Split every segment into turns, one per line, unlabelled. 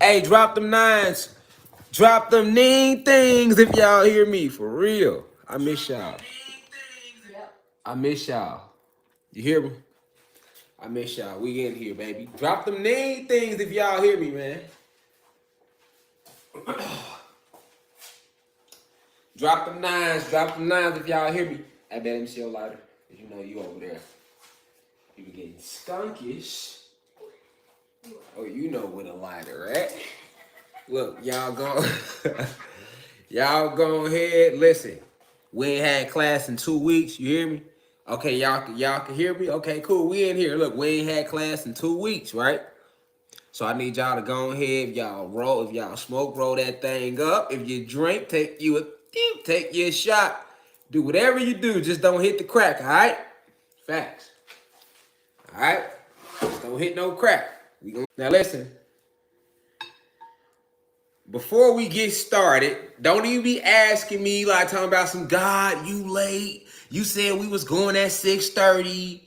Hey, drop them nines. Drop them ning things if y'all hear me. For real. I miss y'all. I miss y'all. You hear me? I miss y'all. We in here, baby. Drop them ning things if y'all hear me, man. Drop them nines. Drop them nines if y'all hear me. I bet him see your lighter. You know you over there. You be getting skunkish. Oh, you know with a lighter, right? Look, y'all go. Y'all go ahead. Listen, we ain't had class in 2 weeks. You hear me? Okay, y'all can hear me. Okay, cool. We in here. Look, we ain't had class in 2 weeks, right? So I need y'all to go ahead. If y'all roll, if y'all smoke, roll that thing up. If you drink, take you a shot. Do whatever you do. Just don't hit the crack. All right? Facts. All right. Just don't hit no crack. Now listen. Before we get started, don't even be asking me like talking about some God, you late. You said we was going at 6:30.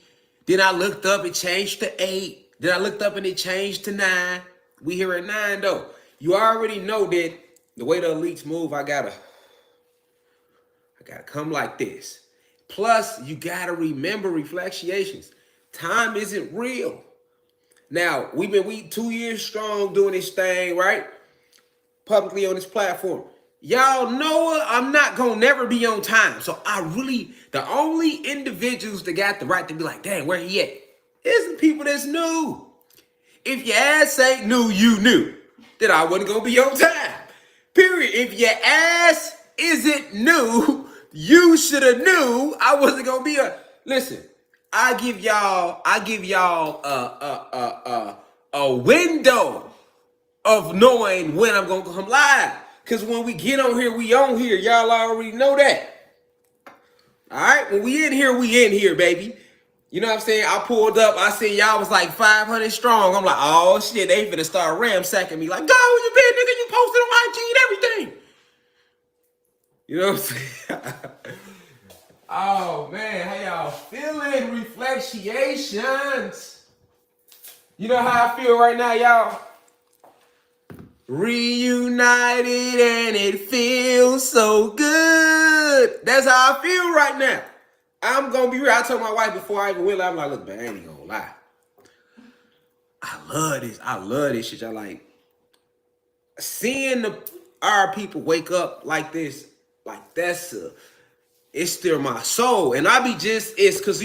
Then I looked up, it changed to 8. Then I looked up and it changed to 9. We here at 9 though. You already know that the way the elites move, I gotta come like this. Plus, you gotta remember reflections. Time isn't real. Now, we 2 years strong doing this thing, right? Publicly on this platform. Y'all know I'm not gonna never be on time. So the only individuals that got the right to be like, dang, where he at? Is the people that's new. If your ass ain't new, you knew that I wasn't gonna be on time. Period. If your ass isn't new, you should have knew I wasn't gonna be listen. I give y'all a window of knowing when I'm gonna come live. Cause when we get on here, we on here. Y'all already know that. Alright? When we in here, baby. You know what I'm saying? I pulled up, I seen y'all was like 500 strong. I'm like, oh shit, they finna start ransacking me. Like, go, where you been, nigga? You posted on IG and everything. You know what I'm saying? Oh man, how y'all feeling? Reflections. You know how I feel right now, y'all? Reunited and it feels so good. That's how I feel right now. I'm gonna be real. I told my wife before I even went live, I'm like, look, man, I ain't gonna lie. I love this. I love this shit. Y'all like seeing our people wake up like this, like it's still my soul. And it's cause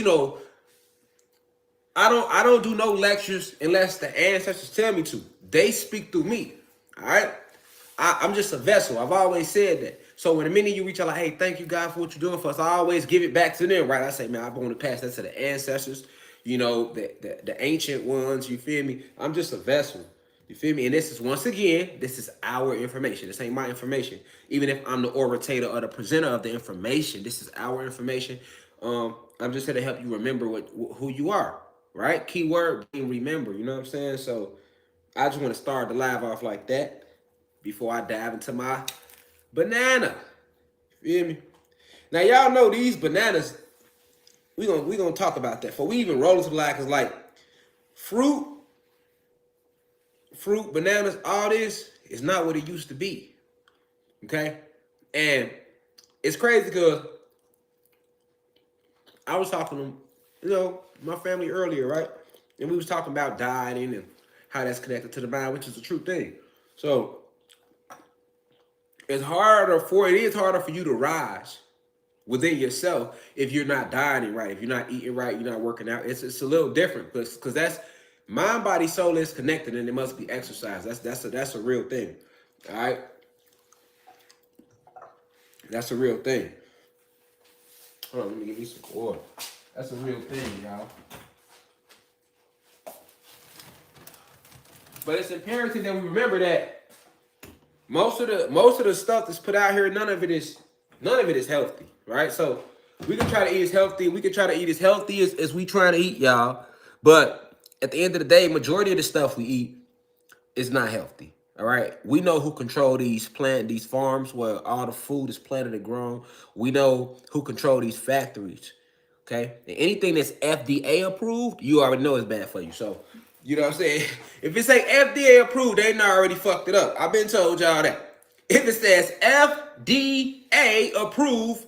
I don't do no lectures unless the ancestors tell me to. They speak through me. All right. I'm just a vessel. I've always said that. So when the minute you reach out like, hey, thank you God for what you're doing for us, I always give it back to them, right? I say, man, I want to pass that to the ancestors, the ancient ones, you feel me? I'm just a vessel. You feel me? And this is our information. This ain't my information. Even if I'm the orator or the presenter of the information, this is our information. I'm just here to help you remember who you are, right? Keyword being remember, you know what I'm saying? So I just want to start the live off like that before I dive into my banana. You feel me? Now y'all know these bananas. We gonna talk about that. Before we even roll into the live, cause like fruit, bananas, all this is not what it used to be. Okay? And it's crazy because I was talking to my family earlier, right? And we was talking about dieting and how that's connected to the mind, which is a true thing. So it is harder for you to rise within yourself if you're not dieting right, if you're not eating right, you're not working out. It's a little different because that's mind, body, soul is connected, and it must be exercise. That's a real thing. All right, that's a real thing. Hold on, let me give you some water. That's a real thing, y'all. But it's imperative that we remember that most of the stuff that's put out here, none of it is healthy, right? So we can try to eat as healthy. We can try to eat as healthy as we trying to eat, y'all. But at the end of the day, majority of the stuff we eat is not healthy. All right. We know who control these farms where all the food is planted and grown. We know who control these factories. Okay. And anything that's FDA approved, you already know is bad for you. So You know what I'm saying? If it say FDA approved, they not already fucked it up. I've been told y'all that. If it says FDA approved,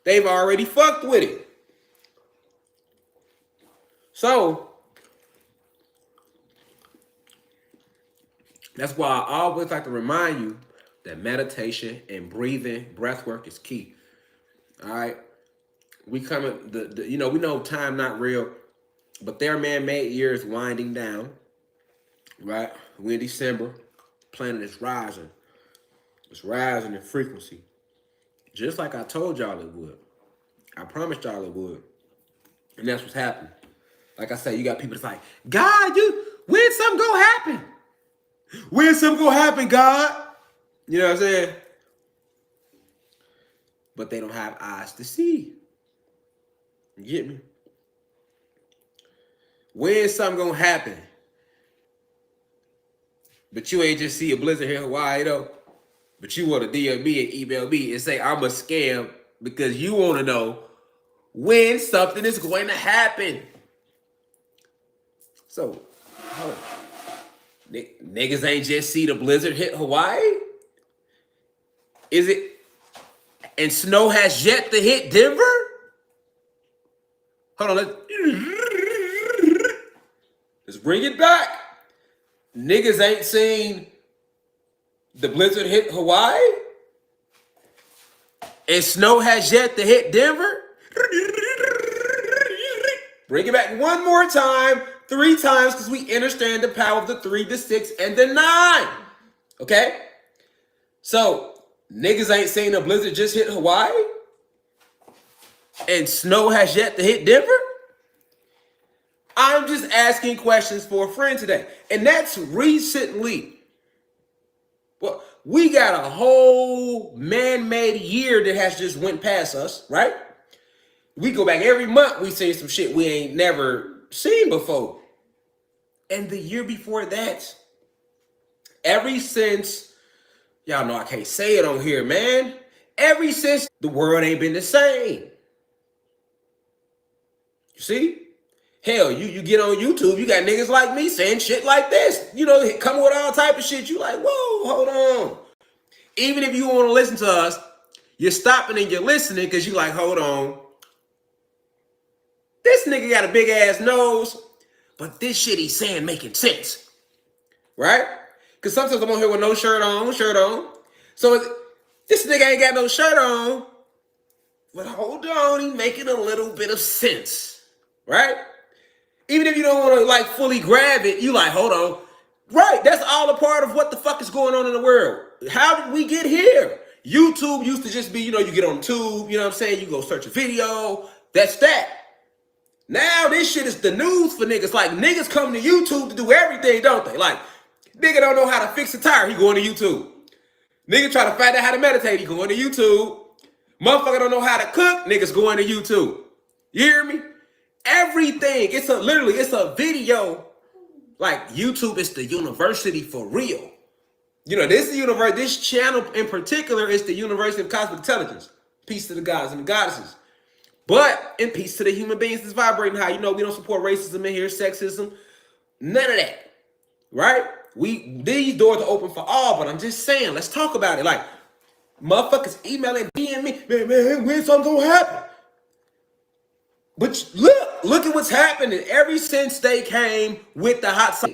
they've already fucked with it. So that's why I always like to remind you that meditation and breathing, breath work is key. All right. We coming we know time not real, but their man-made year is winding down. Right? We in December. Planet is rising. It's rising in frequency. Just like I told y'all it would. I promised y'all it would. And that's what's happening. Like I said, you got people that's like, God, when something gonna happen? When something gonna happen, God? You know what I'm saying? But they don't have eyes to see. You get me? When something gonna happen? But you ain't just see a blizzard here in Hawaii though. But you want to DM me and email me and say I'm a scam because you want to know when something is going to happen. So, niggas ain't just see the blizzard hit Hawaii? Is it? And snow has yet to hit Denver? Hold on, let's bring it back. Niggas ain't seen the blizzard hit Hawaii? And snow has yet to hit Denver? Bring it back one more time, 3 times, because we understand the power of the 3, the 6, and the 9. Okay? So, niggas ain't seen a blizzard just hit Hawaii? And snow has yet to hit Denver? I'm just asking questions for a friend today. And that's recently. Well, we got a whole man-made year that has just went past us, right? We go back every month, we see some shit we ain't never seen before. And the year before that, ever since, y'all know I can't say it on here, man. Ever since, the world ain't been the same. You see? Hell, you get on YouTube, you got niggas like me saying shit like this. You know, coming with all type of shit. You like, whoa, hold on. Even if you want to listen to us, you're stopping and you're listening because you like, hold on. This nigga got a big ass nose, but this shit he's saying making sense. Right? Because sometimes I'm on here with no shirt on. So this nigga ain't got no shirt on, but hold on, he making a little bit of sense. Right? Even if you don't want to like fully grab it, you like, hold on. Right, that's all a part of what the fuck is going on in the world. How did we get here? YouTube used to just be, you get on tube, you know what I'm saying? You go search a video, that's that. Now this shit is the news for niggas. Like, niggas come to YouTube to do everything, don't they? Like, nigga don't know how to fix a tire, he going to YouTube. Nigga try to find out how to meditate, he going to YouTube. Motherfucker don't know how to cook, niggas going to YouTube. You hear me? Everything, it's a video. Like, YouTube is the university for real. This channel in particular is the University of Cosmic Intelligence. Peace to the gods and the goddesses. But in peace to the human beings that's vibrating high. We don't support racism in here, sexism, none of that. Right? These doors are open for all, but I'm just saying, let's talk about it. Like, motherfuckers emailing, DM me, man, when's something gonna happen? But look at what's happening ever since they came with the hot sauce.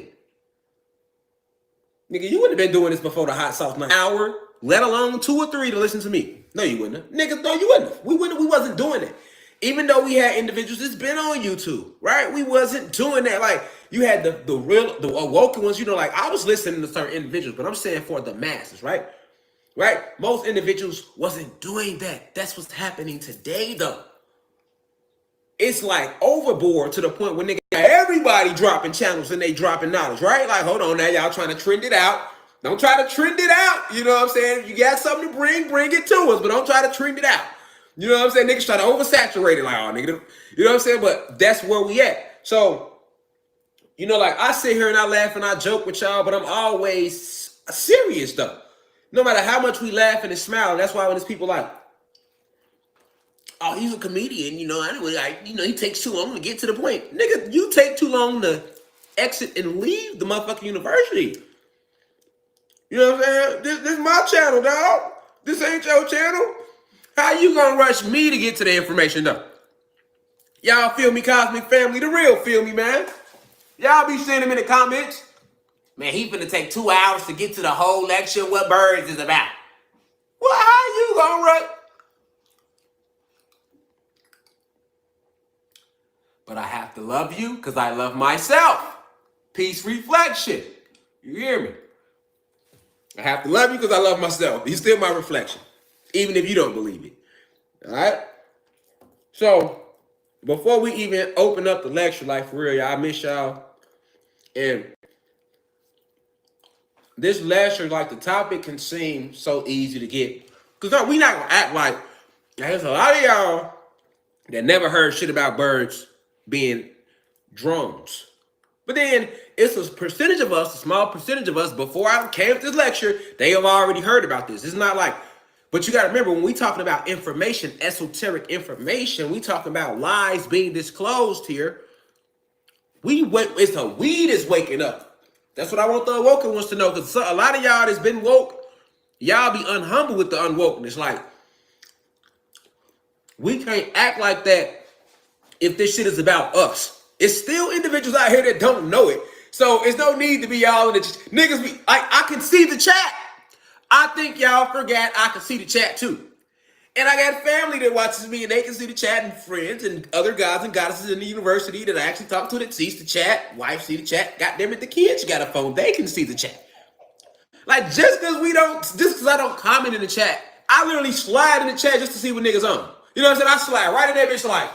Nigga, you wouldn't have been doing this before the hot sauce. An hour, let alone 2 or 3 to listen to me. No, you wouldn't have. Niggas, no, you wouldn't have. We wasn't doing it. Even though we had individuals that's been on YouTube, right? We wasn't doing that. Like, you had the awoken ones, like I was listening to certain individuals, but I'm saying for the masses, right? Right? Most individuals wasn't doing that. That's what's happening today, though. It's like overboard to the point where nigga, everybody dropping channels and they dropping knowledge, right? Like, hold on now, y'all trying to trend it out. Don't try to trend it out. You know what I'm saying? If you got something to bring it to us, but don't try to trend it out. You know what I'm saying? Niggas try to oversaturate it, like, oh, nigga, you know what I'm saying? But that's where we at. So, like I sit here and I laugh and I joke with y'all, but I'm always serious though. No matter how much we laugh and smile, that's why when there's people like, oh, he's a comedian, anyway, he takes too long to get to the point. Nigga, you take too long to exit and leave the motherfucking university. You know what I'm saying? This is my channel, dog. This ain't your channel. How you gonna rush me to get to the information, though? Y'all feel me, Cosmic Family? The real feel me, man. Y'all be seeing them in the comments. Man, he finna take 2 hours to get to the whole lecture what birds is about. Well, how you gonna rush? But I have to love you because I love myself. Peace reflection. You hear me? I have to love you because I love myself. You're still my reflection, even if you don't believe it. All right? So, before we even open up the lecture, like for real, y'all, I miss y'all. And this lecture, like the topic can seem so easy to get. Because we not going to act like, there's a lot of y'all that never heard shit about birds being drones. But then it's a percentage of us, a small percentage of us, before I came to this lecture, they have already heard about this. It's not like, but you got to remember, when we talking about information, esoteric information, we talking about lies being disclosed here. It's the weed is waking up. That's what I want the awoken ones to know, because a lot of y'all that's been woke, y'all be unhumble with the unwokeness. Like, we can't act like that if this shit is about us. It's still individuals out here that don't know it. So it's no need to be all in the niggas. I can see the chat. I think y'all forgot I can see the chat too. And I got family that watches me and they can see the chat, and friends and other gods and goddesses in the university that I actually talk to that sees the chat. Wife see the chat. Goddamn it, the kids got a phone. They can see the chat. Like, just because I don't comment in the chat, I literally slide in the chat just to see what niggas on. You know what I'm saying? I slide right in there, bitch, like,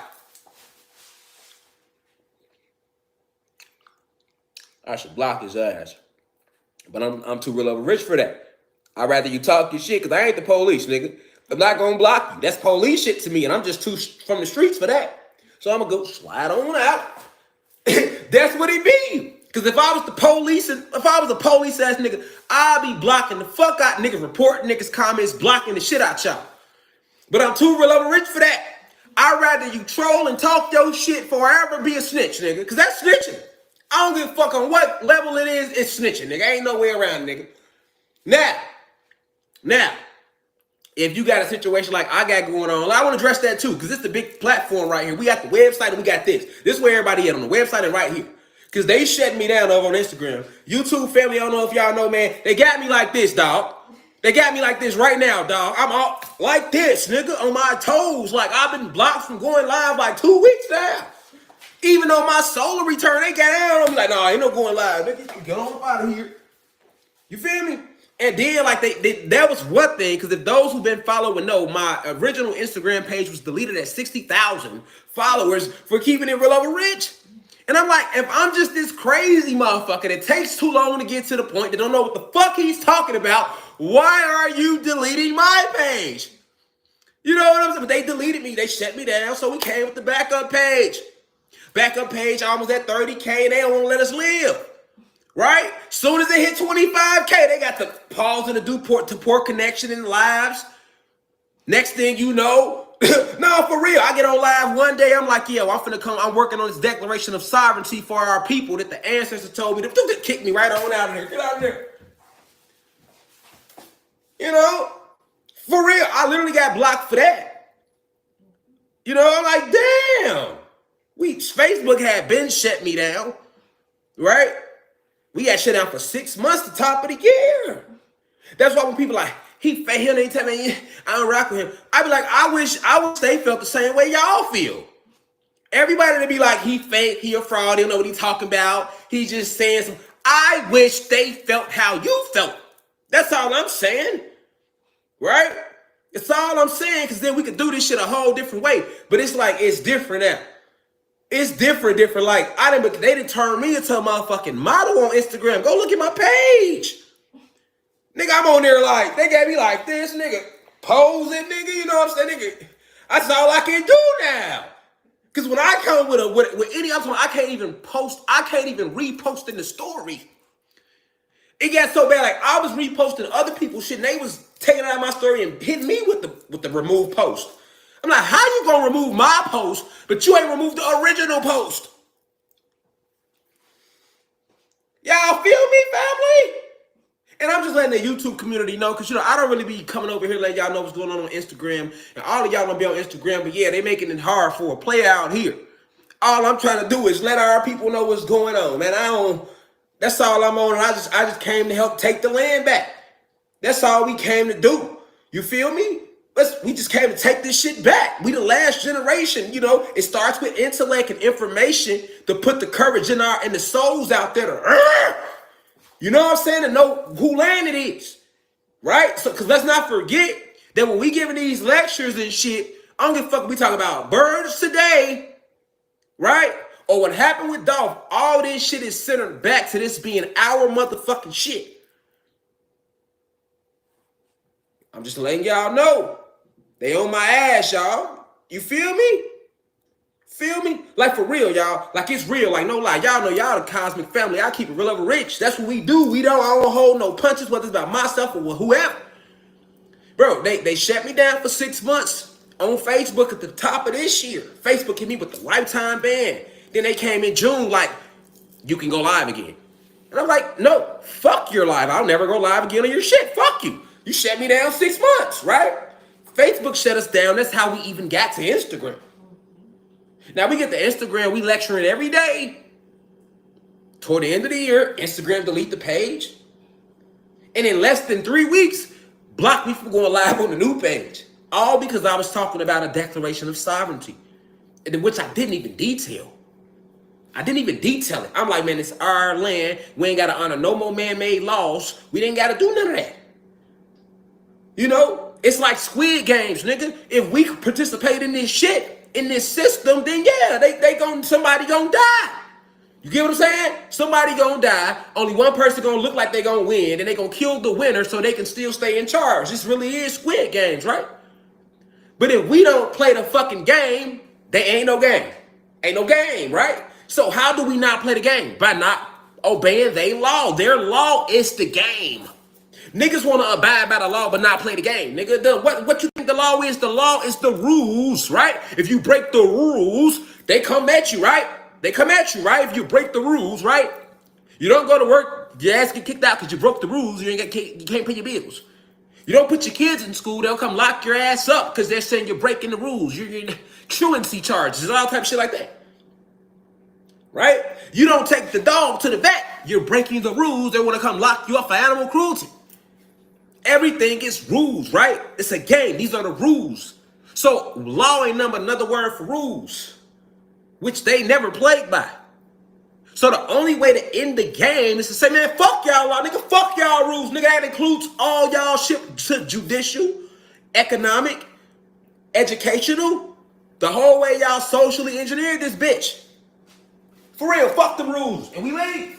I should block his ass. But I'm too real over rich for that. I'd rather you talk your shit, because I ain't the police, nigga. I'm not going to block you. That's police shit to me, and I'm just too from the streets for that. So I'm going to go slide on out. That's what it be. Because if I was the police, and if I was a police ass nigga, I'd be blocking the fuck out niggas, reporting niggas' comments, blocking the shit out y'all. But I'm too real over rich for that. I'd rather you troll and talk your shit forever be a snitch, nigga. Because that's snitching. I don't give a fuck on what level it is, it's snitching, nigga. Ain't no way around, nigga. Now, if you got a situation like I got going on, I want to address that too, because it's the big platform right here. We got the website and we got this. This is where everybody at on the website and right here. Because they shut me down over on Instagram. YouTube family, I don't know if y'all know, man. They got me like this, dog. They got me like this right now, dog. I'm all like this, nigga, on my toes. Like, I've been blocked from going live like 2 weeks now. Even though my solar return, they got out on me like, no, ain't no going live. Nigga, get on out of here. You feel me? And then, like, that was one thing, because if those who've been following know, my original Instagram page was deleted at 60,000 followers for keeping it real over rich. And I'm like, if I'm just this crazy motherfucker that takes too long to get to the point, that don't know what the fuck he's talking about, why are you deleting my page? You know what I'm saying? But they deleted me. They shut me down, so we came with the backup page. Backup page almost at 30K, and they don't want to let us live. Right? Soon as they hit 25K, they got the pause and the do port to port connection in lives. Next thing you know, no, for real, I get on live one day, I'm like, yo, I'm working on this declaration of sovereignty for our people that the ancestors told me to kick me right on out of here. Get out of there. You know? For real, I literally got blocked for that. You know, I'm like, damn. Facebook had been shut me down. Right? We got shut down for 6 months, the top of the year. That's why when people like, he fake him, they tell me I don't rock with him. I be like, I wish they felt the same way y'all feel. Everybody to be like, he fake, he a fraud, he don't know what he talking about. He just saying some. I wish they felt how you felt. That's all I'm saying. Right? It's all I'm saying, because then we could do this shit a whole different way. But it's like, it's different now. It's different. Like, they didn't turn me into a motherfucking model on Instagram. Go look at my page. Nigga, I'm on there like, they got me like this, nigga. Posing, nigga, you know what I'm saying? Nigga, that's all I can do now. Because when I come with any other one, I can't even repost in the story. It got so bad, like, I was reposting other people's shit, and they was taking out my story and hitting me with the remove post. I'm like, how you gonna remove my post, but you ain't removed the original post? Y'all feel me, family? And I'm just letting the YouTube community know, because, I don't really be coming over here letting y'all know what's going on Instagram. And all of y'all gonna be on Instagram, but yeah, they making it hard for a player out here. All I'm trying to do is let our people know what's going on, man. That's all I'm on. I just came to help take the land back. That's all we came to do. You feel me? We just came to take this shit back. We the last generation, It starts with intellect and information to put the courage in the souls out there to, you know what I'm saying, to know who land it is, right? So, because let's not forget that when we giving these lectures and shit, I don't give a fuck. We talk about birds today, right? Or what happened with Dolph. All this shit is centered back to this being our motherfucking shit. I'm just letting y'all know. They on my ass, y'all. You feel me? Feel me? Like, for real, y'all. Like, it's real. Like, no lie. Y'all know y'all the cosmic family. I keep it real over rich. That's what we do. I don't hold no punches, whether it's about myself or whoever. Bro, they shut me down for 6 months on Facebook at the top of this year. Facebook hit me with the lifetime ban. Then they came in June like, you can go live again. And I'm like, no, fuck your live. I'll never go live again on your shit. Fuck you. You shut me down 6 months, right? Facebook shut us down. That's how we even got to Instagram. Now we get to Instagram, we lecturing every day. Toward the end of the year, Instagram delete the page. And in less than 3 weeks, block me from going live on the new page. All because I was talking about a declaration of sovereignty, which I didn't even detail. I didn't even detail it. I'm like, man, it's our land. We ain't got to honor no more man-made laws. We didn't got to do none of that. It's like Squid Games, nigga. If we participate in this shit, in this system, then yeah, somebody gonna die. You get what I'm saying? Somebody gonna die. Only one person gonna look like they gonna win, and they gonna kill the winner so they can still stay in charge. This really is Squid Games, right? But if we don't play the fucking game, there ain't no game. Ain't no game, right? So how do we not play the game? By not obeying their law. Their law is the game. Niggas want to abide by the law but not play the game. Nigga, what you think the law is? The law is the rules, right? If you break the rules, they come at you, right? They come at you, right? If you break the rules, right? You don't go to work, your ass get kicked out because you broke the rules. You can't pay your bills. You don't put your kids in school, they'll come lock your ass up because they're saying you're breaking the rules. You're truancy charges, all type of shit like that. Right? You don't take the dog to the vet, you're breaking the rules. They want to come lock you up for animal cruelty. Everything is rules, right? It's a game. These are the rules. So law ain't another word for rules, which they never played by. So the only way to end the game is to say, man, fuck y'all law, nigga, fuck y'all rules, nigga. That includes all y'all shit to judicial, economic, educational, the whole way y'all socially engineered this bitch. For real, fuck the rules. And we leave.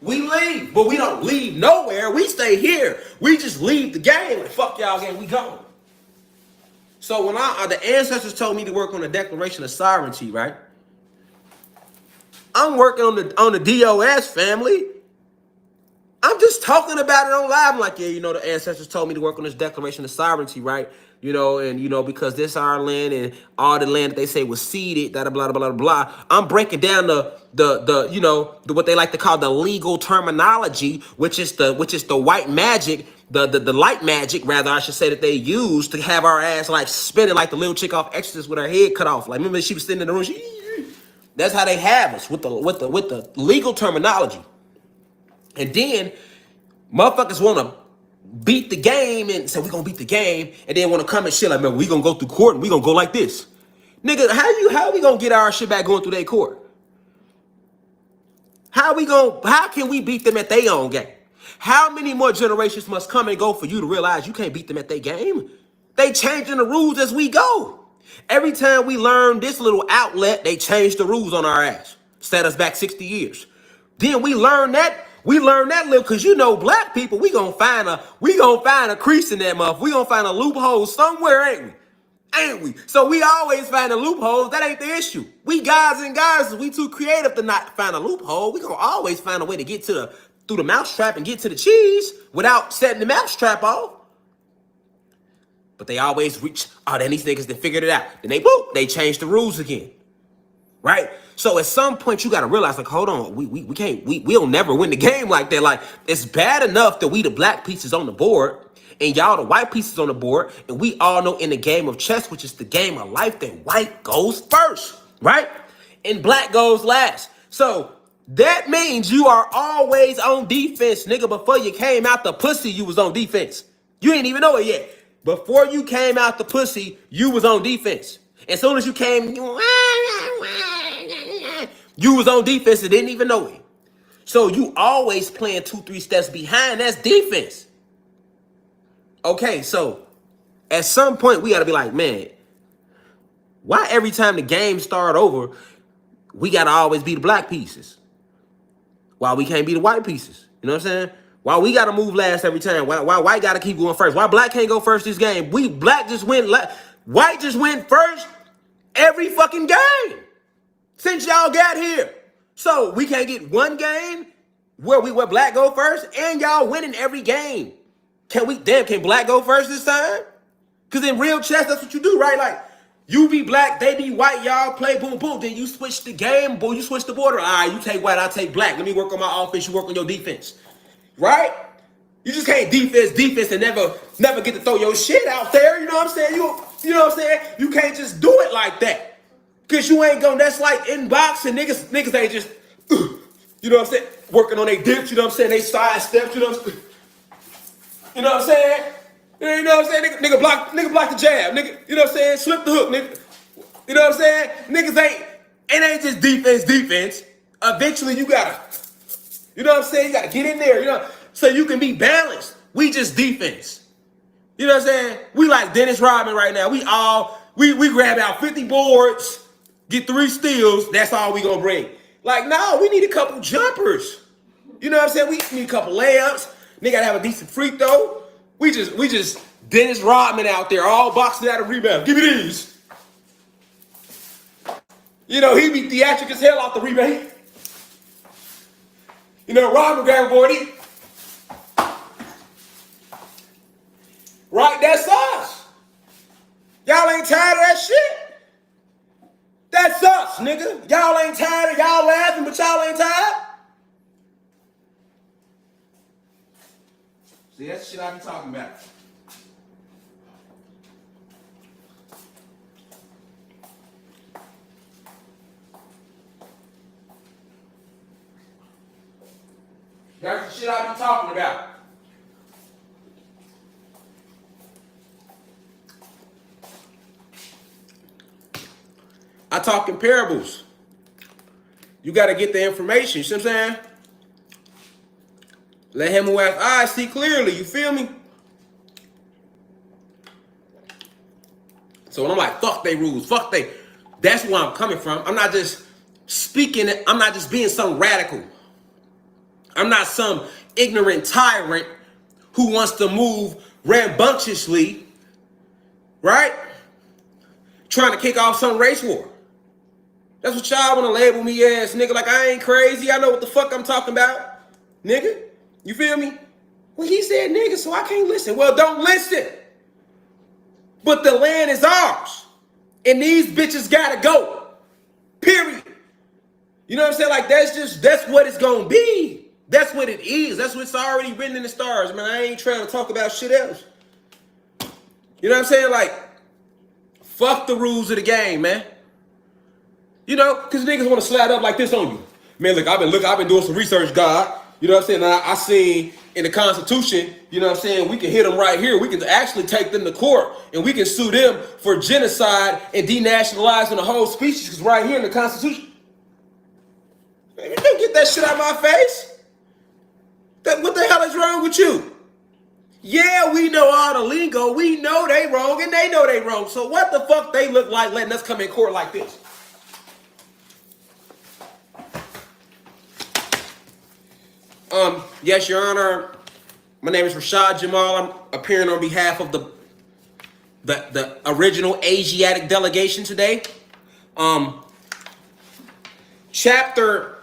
We leave, but we don't leave nowhere. We stay here. We just leave the game. Like, fuck y'all game, we gone. So when the ancestors told me to work on the Declaration of Sovereignty, right? I'm working on the DOS, family. I'm just talking about it on live. I'm like, yeah, the ancestors told me to work on this Declaration of Sovereignty, right? Because this our land and all the land that they say was ceded, blah, blah, blah, blah, blah. I'm breaking down the what they like to call the legal terminology, which is the white magic, the light magic, rather, I should say, that they use to have our ass like spinning like the little chick off Exorcist with her head cut off. Like, remember she was sitting in the room? That's how they have us with the legal terminology. And then motherfuckers want to beat the game and say, we're going to beat the game, and then want to come and shit like, man, we going to go through court and we going to go like this. Nigga, how we going to get our shit back going through their court? How can we beat them at their own game? How many more generations must come and go for you to realize you can't beat them at their game? They changing the rules as we go. Every time we learn this little outlet, they change the rules on our ass. Set us back 60 years. Then we learn that little, because black people, we gonna find a crease in that motherfucker. We gonna find a loophole somewhere, ain't we? Ain't we? So we always find a loophole. That ain't the issue. We guys and guys, we too creative to not find a loophole. We gonna always find a way to get through the mousetrap and get to the cheese without setting the mousetrap off. But they always reach, then these niggas that figured it out. Then they change the rules again. right? So at some point you gotta realize, like, hold on, we can't, we'll never win the game like that. Like, it's bad enough that we the black pieces on the board and y'all the white pieces on the board, and we all know in the game of chess, which is the game of life, that white goes first, right? And black goes last. So that means you are always on defense, nigga. Before you came out the pussy, you was on defense. You ain't even know it yet. Before you came out the pussy, you was on defense. As soon as you came, you was on defense and didn't even know it. So you always playing 2-3 steps behind. That's defense. Okay, so at some point we gotta be like, man, why every time the game start over, we gotta always be the black pieces? Why we can't be the white pieces? You know what I'm saying? Why we gotta move last every time? Why white gotta keep going first? Why black can't go first this game? Black just went white just went first every fucking game since y'all got here. So we can't get one game where black go first and y'all winning every game. Can black go first this time? Because in real chess, that's what you do, right? Like, you be black, they be white, y'all play boom, boom. Then you switch the game, boy, you switch the border. All right, you take white, I take black. Let me work on my offense, you work on your defense. Right? You just can't defense and never get to throw your shit out there. You know what I'm saying? You know what I'm saying? You can't just do it like that. Because you ain't going, that's like in boxing, niggas ain't just, you know what I'm saying? Working on their dips, you know what I'm saying? They side steps, you know what I'm saying? You know what I'm saying? You know what I'm saying? Nigga block the jab. Nigga, you know what I'm saying? Slip the hook, nigga. You know what I'm saying? Niggas ain't just defense. Eventually you gotta, you know what I'm saying? You gotta get in there, you know, so you can be balanced. We just defense. You know what I'm saying? We like Dennis Rodman right now. We grab out 50 boards, get 3 steals, that's all we gonna bring. Like, no, we need a couple jumpers. You know what I'm saying? We need a couple layups. Nigga gotta have a decent free throw. We just Dennis Rodman out there, all boxing out of rebound. Give me these. You know, he be theatric as hell off the rebound. You know, Rodman grab a board. Right, that's us. Y'all ain't tired of that shit? That's us, nigga. Y'all ain't tired of y'all laughing, but y'all ain't tired? See, that's the shit I be talking about. That's the shit I be talking about. I talk in parables. You got to get the information. You see what I'm saying? Let him who has eyes see clearly. You feel me? So when I'm like, fuck they rules, fuck they, that's where I'm coming from. I'm not just speaking it. I'm not just being some radical. I'm not some ignorant tyrant who wants to move rambunctiously, right? Trying to kick off some race war. That's what y'all want to label me as, nigga. Like, I ain't crazy. I know what the fuck I'm talking about, nigga. You feel me? Well, he said nigga, so I can't listen. Well, don't listen. But the land is ours. And these bitches gotta go. Period. You know what I'm saying? Like, that's what it's gonna be. That's what it is. That's what's already written in the stars, man. I ain't trying to talk about shit else. You know what I'm saying? Like, fuck the rules of the game, man. You know, because niggas want to slide up like this on you. Man, look, I've been doing some research, God. You know what I'm saying? And I seen in the Constitution, you know what I'm saying, we can hit them right here. We can actually take them to court and we can sue them for genocide and denationalizing the whole species, because right here in the Constitution. Man, don't get that shit out of my face. What the hell is wrong with you? Yeah, we know all the lingo. We know they wrong and they know they wrong. So what the fuck they look like letting us come in court like this? Yes, Your Honor. My name is Rashad Jamal. I'm appearing on behalf of the original Asiatic delegation today. Chapter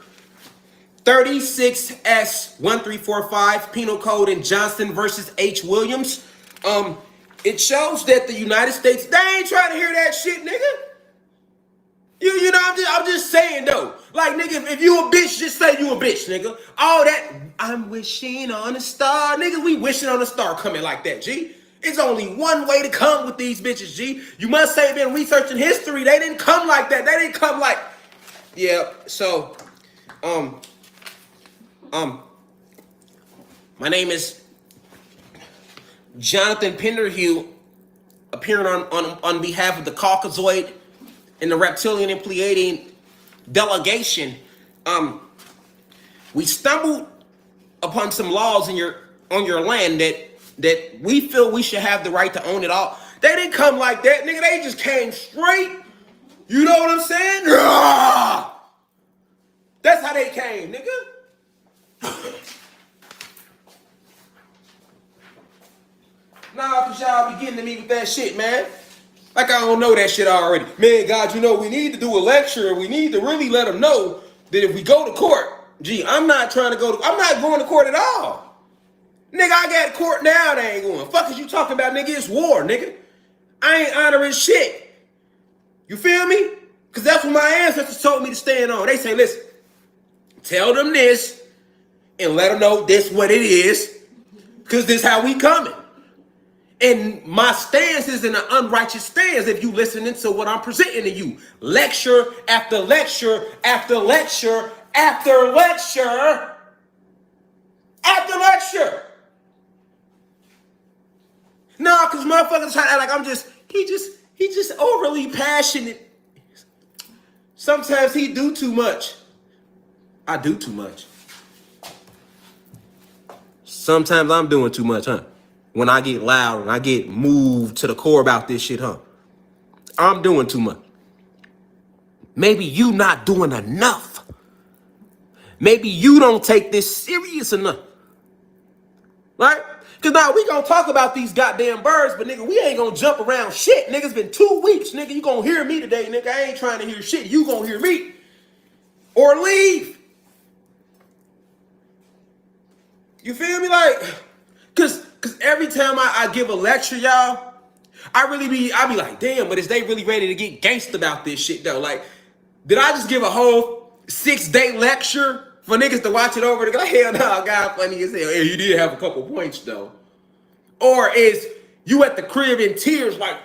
36S1345, Penal Code in Johnson versus H. Williams. It shows that the United States, they ain't trying to hear that shit, nigga. I'm just saying though. Like nigga, if you a bitch, just say you a bitch, nigga. All that I'm wishing on a star, nigga. We wishing on a star coming like that, G. It's only one way to come with these bitches, G. You must say been researching history. They didn't come like that. They didn't come like, yeah. So, um, my name is Jonathan Penderhue, appearing on behalf of the Caucasoid and the Reptilian and Pleiadian delegation. We stumbled upon some laws on your land that we feel we should have the right to own it all. They didn't come like that, nigga. They just came straight. You know what I'm saying? That's how they came, nigga. Nah, cause y'all be getting to me with that shit, man. Like I don't know that shit already. Man, God, you know, we need to do a lecture. We need to really let them know that if we go to court, gee, I'm not going to court at all. Nigga, I got court now, they ain't going. Fuck is you talking about, nigga? It's war, nigga. I ain't honoring shit. You feel me? Cause that's what my ancestors told me to stand on. They say, listen, tell them this and let them know this what it is. Cause this how we coming. And my stance is an unrighteous stance if you listening to what I'm presenting to you. Lecture after lecture after lecture after lecture after lecture. Nah, cause motherfuckers try to act like he just overly passionate. Sometimes he do too much. I do too much. Sometimes I'm doing too much, huh? When I get loud and I get moved to the core about this shit, huh? I'm doing too much. Maybe you not doing enough. Maybe you don't take this serious enough. Right? Because now we gonna talk about these goddamn birds, but nigga, we ain't gonna jump around shit. Nigga, it's been 2 weeks. Nigga, you gonna hear me today, nigga. I ain't trying to hear shit. You gonna hear me. Or leave. You feel me? Like, cause every time I give a lecture, y'all, I be like, damn, but is they really ready to get gangsta about this shit though? Like, did I just give a whole 6-day lecture for niggas to watch it over? They're like, hell no, God funny as hell. Yeah, you did have a couple points though. Or is you at the crib in tears like,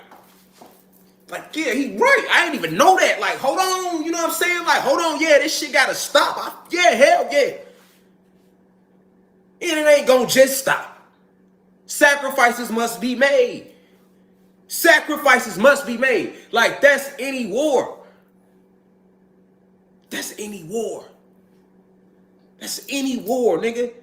yeah, he right. I didn't even know that. Like, hold on, you know what I'm saying? Like, hold on, yeah, this shit gotta stop. Yeah, hell yeah. And it ain't gonna just stop. Sacrifices must be made. Sacrifices must be made. Like, that's any war. That's any war. That's any war, nigga.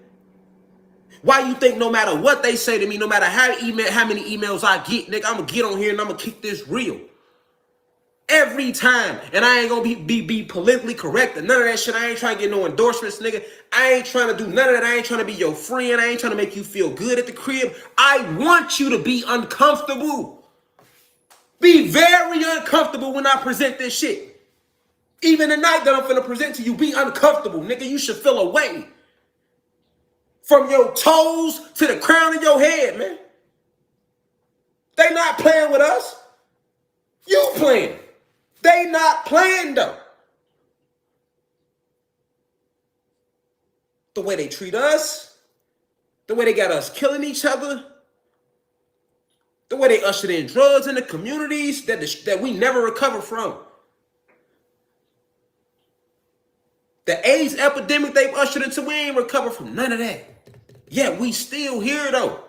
Why you think no matter what they say to me, no matter how many emails I get, nigga, I'm gonna get on here and I'm gonna keep this real. Every time. And I ain't gonna be politically correct and none of that shit. I ain't trying to get no endorsements, nigga. I ain't trying to do none of that. I ain't trying to be your friend. I ain't trying to make you feel good at the crib. I want you to be uncomfortable. Be very uncomfortable when I present this shit. Even the night that I'm finna present to you, be uncomfortable, nigga. You should feel away. From your toes to the crown of your head, man. They not playing with us. You playing. They not playing though. The way they treat us, the way they got us killing each other, the way they ushered in drugs in the communities that we never recover from. The AIDS epidemic they've ushered into, we ain't recovered from none of that. Yet we still here though.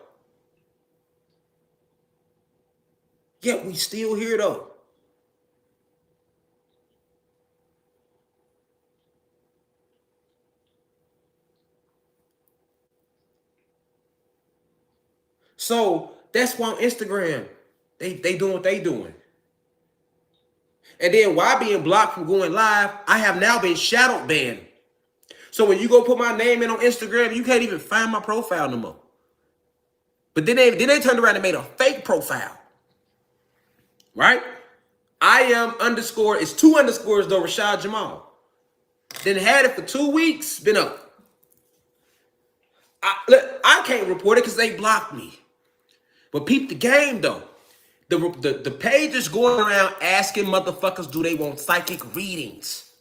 Yet we still here though. So that's why on Instagram, they doing what they doing. And then why being blocked from going live, I have now been shadow banned. So when you go put my name in on Instagram, you can't even find my profile no more. But then they turned around and made a fake profile. Right? I am underscore, it's 2 underscores though, Rashad Jamal. Then had it for 2 weeks, been up. I can't report it because they blocked me. But peep the game though. The page is going around asking motherfuckers, do they want psychic readings?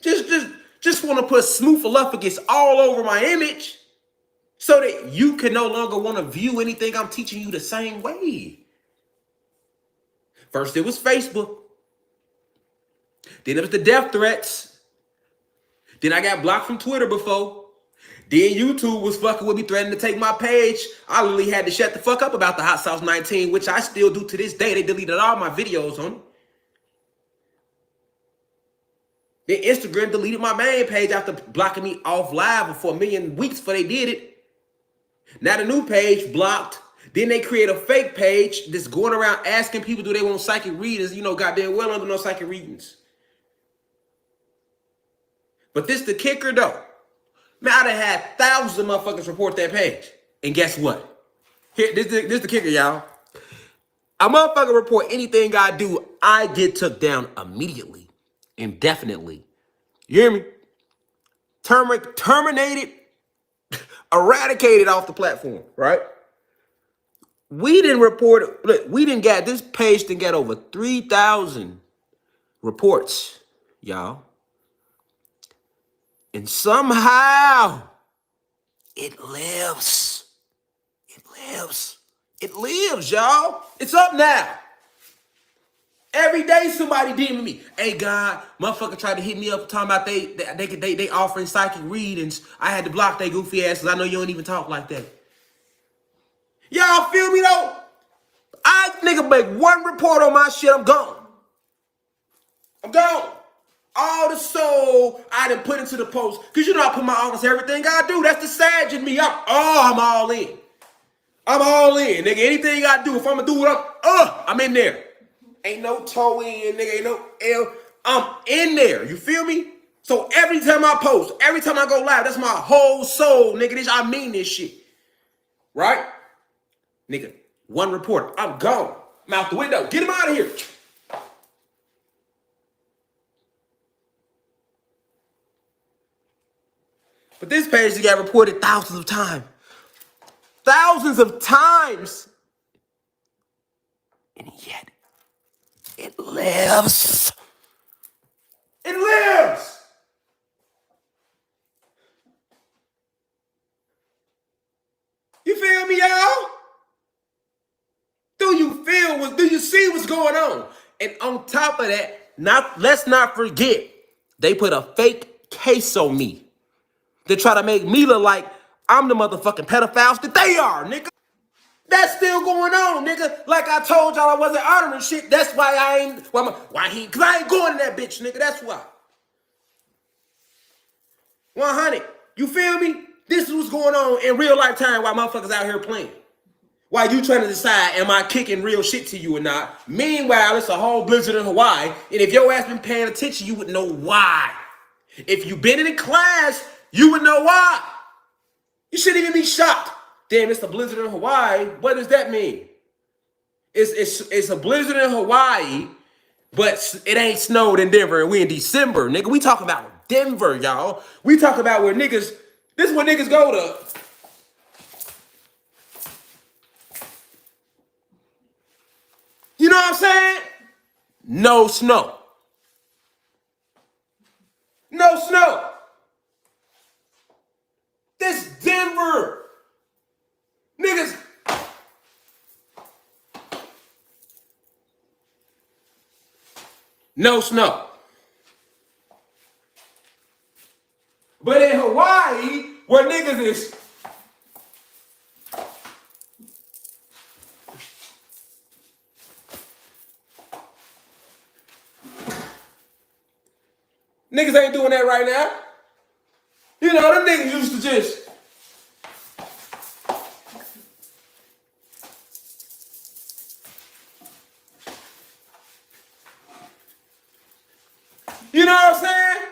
Just want to put smoofaluffagus all over my image so that you can no longer want to view anything I'm teaching you the same way. First it was Facebook. Then it was the death threats. Then I got blocked from Twitter before. Then YouTube was fucking with me, threatening to take my page. I literally had to shut the fuck up about the Hot Sauce 19, which I still do to this day. They deleted all my videos on it. Then Instagram deleted my main page after blocking me off live for 1 million weeks before they did it. Now the new page blocked. Then they create a fake page that's going around asking people, do they want psychic readings? You know, goddamn well under no psychic readings. But this the kicker though. Man, I done had thousands of motherfuckers report that page. And guess what? Here, this the kicker, y'all. A motherfucker report anything I do, I get took down immediately. Indefinitely. You hear me? Terminated, eradicated off the platform, right? We didn't report it. Look, we didn't get, this page didn't get over 3,000 reports, y'all. And somehow it lives. It lives. It lives, y'all. It's up now. Every day somebody DMing me. Hey, God, motherfucker tried to hit me up talking about they offering psychic readings. I had to block they goofy asses. I know you don't even talk like that. Y'all feel me though? I nigga make one report on my shit, I'm gone. I'm gone. All the soul I done put into the post. Cause you know I put my all into everything I do. That's the Sag in me. I'm all in. I'm all in, nigga. Anything I do, if I'm gonna do it, I'm in there. Ain't no toe in, nigga. Ain't no L. I'm in there. You feel me? So every time I post, every time I go live, that's my whole soul, nigga. I mean this shit. Right? Nigga, one reporter. I'm gone. I'm out the window. Get him out of here. But this page got reported thousands of times. Thousands of times. And yet, it lives. It lives. You feel me, y'all? Do you see what's going on? And on top of that, let's not forget, they put a fake case on me to try to make me look like I'm the motherfucking pedophiles that they are, nigga. That's still going on, nigga. Like I told y'all I wasn't honoring shit. That's why I ain't, cause I ain't going to that bitch, nigga. That's why. 100. You feel me? This is what's going on in real life time while motherfuckers out here playing. While you trying to decide, am I kicking real shit to you or not? Meanwhile, it's a whole blizzard in Hawaii. And if your ass been paying attention, you would know why. If you been in class, you would know why. You shouldn't even be shocked. Damn, it's a blizzard in Hawaii. What does that mean? It's a blizzard in Hawaii, but it ain't snowed in Denver and we in December. Nigga, we talk about Denver, y'all. We talk about where niggas, this is where niggas go to. You know what I'm saying? No snow. No snow. This Denver. Niggas. No snow. But in Hawaii, where niggas is niggas ain't doing that right now. You know, them niggas used to just you know what I'm saying?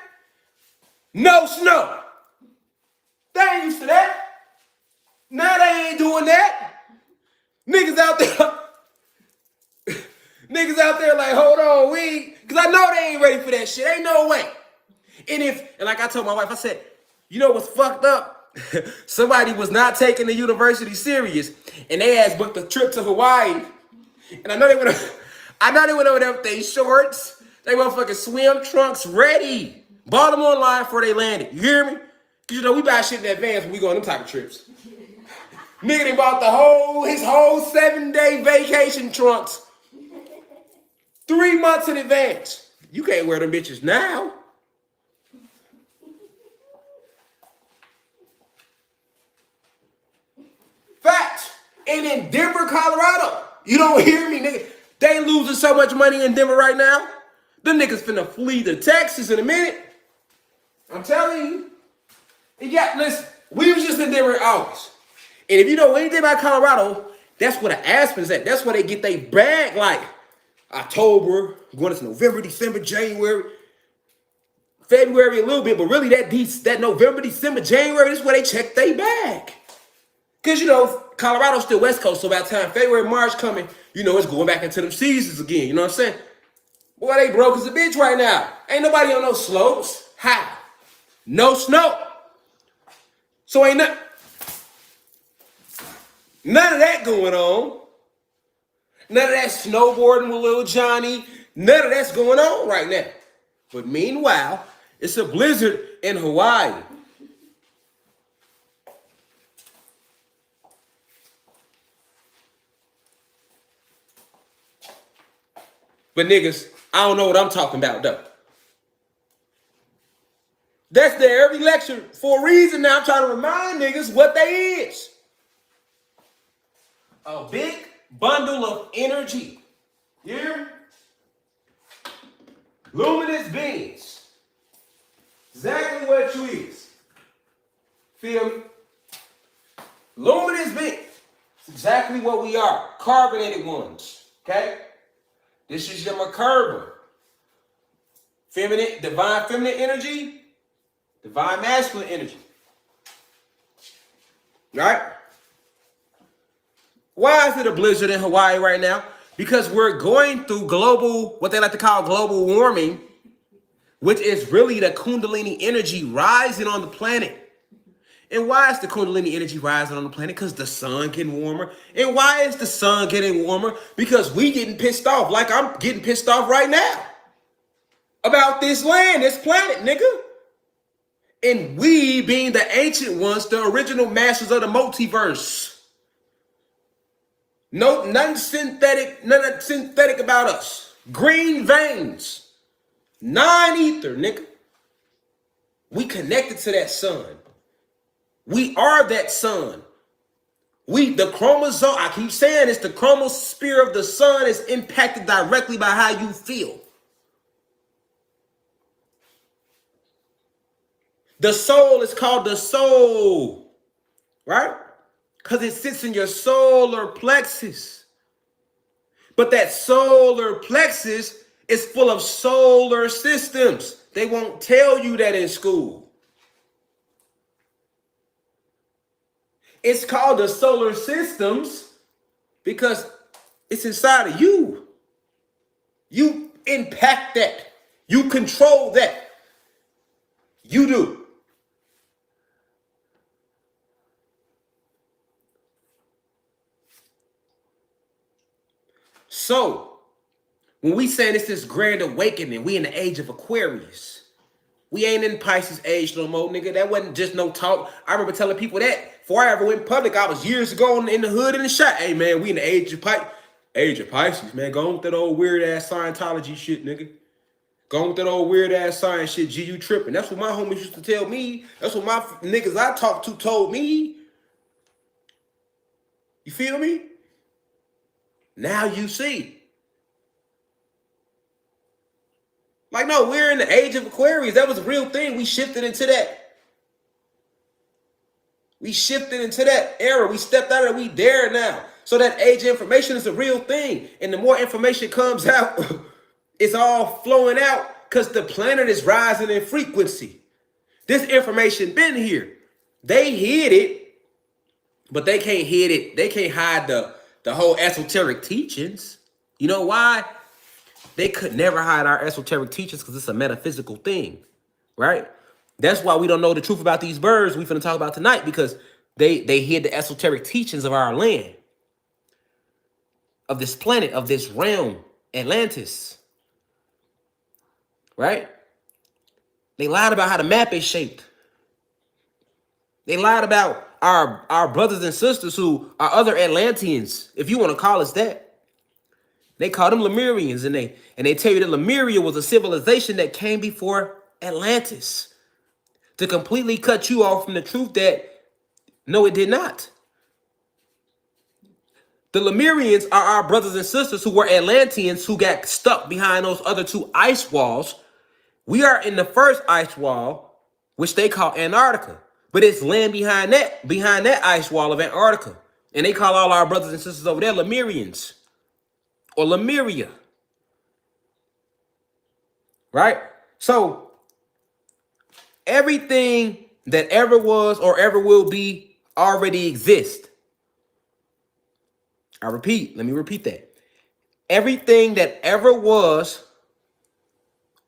No snow. They ain't used to that. Now they ain't doing that. Niggas out there. Niggas out there like, hold on, cause I know they ain't ready for that shit. Ain't no way. And like I told my wife, I said, you know what's fucked up? Somebody was not taking the university serious, and they had booked a trip to Hawaii. And I know they went. I know they went over there with their shorts. They motherfucking swim trunks ready. Bought them online before they landed. You hear me? Cause you know we buy shit in advance when we go on them type of trips. Nigga, they bought his whole 7-day vacation trunks 3 months in advance. You can't wear them bitches now. Fact. And in Denver, Colorado, you don't hear me, nigga. They losing so much money in Denver right now. Them niggas finna flee to Texas in a minute. I'm telling you. Yeah, listen, we was just in Denver in August. And if you know anything about Colorado, that's where the Aspen's at. That's where they get their bag like October, going into November, December, January, February a little bit, but really that November, December, January, this is where they check their bag. Because, you know, Colorado's still West Coast, so by the time February, March coming, you know, it's going back into them seasons again. You know what I'm saying? Boy, they broke as a bitch right now. Ain't nobody on no slopes. How? No snow. So ain't none of that going on. None of that snowboarding with little Johnny. None of that's going on right now. But meanwhile, it's a blizzard in Hawaii. But niggas, I don't know what I'm talking about though. That's there every lecture for a reason. Now I'm trying to remind niggas what they is. A big bundle of energy. You hear me? Luminous beings. Exactly what you is. Feel me? Luminous beings. It's exactly what we are. Carbonated ones. Okay? This is your Merkaba. Feminine, divine feminine energy, divine masculine energy. Right? Why is it a blizzard in Hawaii right now? Because we're going through what they like to call global warming, which is really the Kundalini energy rising on the planet. And why is the Kundalini energy rising on the planet? Because the sun getting warmer. And why is the sun getting warmer? Because we getting pissed off, like I'm getting pissed off right now about this land, this planet, nigga. And we being the ancient ones, the original masters of the multiverse. No, nothing synthetic about us. Green veins. Non-ether, nigga. We connected to that sun. We are that sun. The chromosome, I keep saying it's the chromosphere of the sun is impacted directly by how you feel. The soul is called the soul, right? Because it sits in your solar plexus. But that solar plexus is full of solar systems. They won't tell you that in school. It's called the solar systems because it's inside of you. You impact that. You control that. You do. So, when we saying it's this grand awakening, we in the age of Aquarius. We ain't in Pisces age no more, nigga. That wasn't just no talk. I remember telling people that before I ever went public. I was years ago in the hood in the shot. Hey, man, we in the age of Pisces, man. Go on with that old weird-ass Scientology shit, nigga. Go on with that old weird-ass science shit. G, you tripping. That's what my homies used to tell me. That's what my niggas I talked to told me. You feel me? Now you see. Like, no, we're in the age of Aquarius. That was a real thing. We shifted into that. We shifted into that era. We stepped out of it. We dare now. So that age of information is a real thing. And the more information comes out, it's all flowing out because the planet is rising in frequency. This information been here. They hid it, but they can't hide it. They can't hide the whole esoteric teachings. You know why? They could never hide our esoteric teachings because it's a metaphysical thing, right? That's why we don't know the truth about these birds we finna talk about tonight, because they hid the esoteric teachings of our land, of this planet, of this realm, Atlantis, right? They lied about how the map is shaped. They lied about our brothers and sisters who are other Atlanteans, if you want to call us that. They call them Lemurians, and they tell you that Lemuria was a civilization that came before Atlantis to completely cut you off from the truth that no, it did not. The Lemurians are our brothers and sisters who were Atlanteans who got stuck behind those other two ice walls. We are in the first ice wall, which they call Antarctica, but it's land behind that ice wall of Antarctica. And they call all our brothers and sisters over there Lemurians or Lemuria, right? So everything that ever was or ever will be already exists. Let me repeat that. Everything that ever was